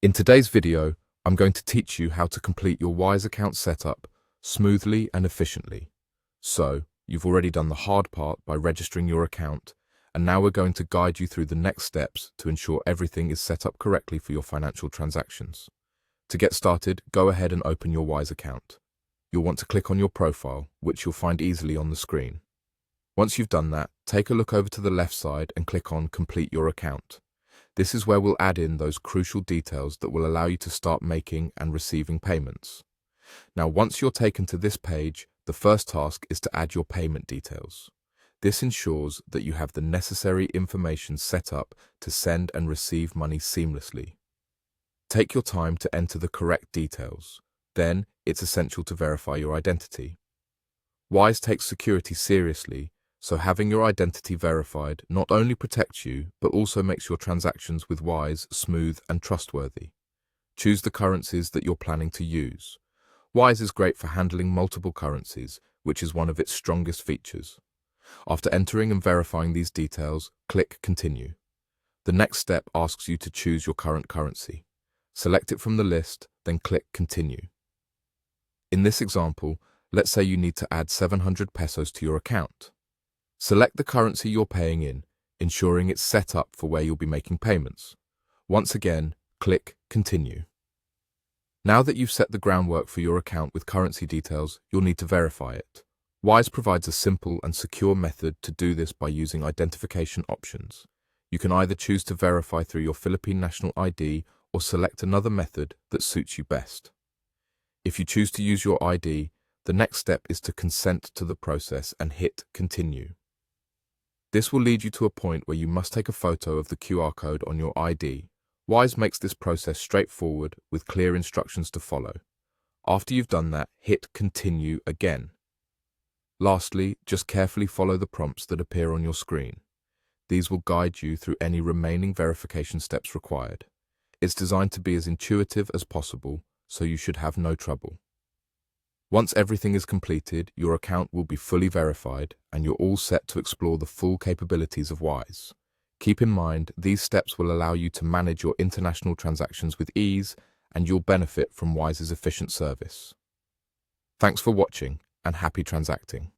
In today's video, I'm going to teach you how to complete your Wise account setup smoothly and efficiently. So, you've already done the hard part by registering your account, and now we're going to guide you through the next steps to ensure everything is set up correctly for your financial transactions. To get started, go ahead and open your Wise account. You'll want to click on your profile, which you'll find easily on the screen. Once you've done that, take a look over to the left side and click on Complete Your Account. This is where we'll add in those crucial details that will allow you to start making and receiving payments. Now, once you're taken to this page, the first task is to add your payment details. This ensures that you have the necessary information set up to send and receive money seamlessly. Take your time to enter the correct details. Then, it's essential to verify your identity. Wise takes security seriously, so having your identity verified not only protects you, but also makes your transactions with Wise smooth and trustworthy. Choose the currencies that you're planning to use. Wise is great for handling multiple currencies, which is one of its strongest features. After entering and verifying these details, click Continue. The next step asks you to choose your current currency. Select it from the list, then click Continue. In this example, let's say you need to add 700 pesos to your account. Select the currency you're paying in, ensuring it's set up for where you'll be making payments. Once again, click Continue. Now that you've set the groundwork for your account with currency details, you'll need to verify it. Wise provides a simple and secure method to do this by using identification options. You can either choose to verify through your Philippine national ID or select another method that suits you best. If you choose to use your ID, the next step is to consent to the process and hit Continue. This will lead you to a point where you must take a photo of the QR code on your ID. Wise makes this process straightforward with clear instructions to follow. After you've done that, hit Continue again. Lastly, just carefully follow the prompts that appear on your screen. These will guide you through any remaining verification steps required. It's designed to be as intuitive as possible, so you should have no trouble. Once everything is completed, your account will be fully verified and you're all set to explore the full capabilities of Wise. Keep in mind, these steps will allow you to manage your international transactions with ease and you'll benefit from Wise's efficient service. Thanks for watching and happy transacting.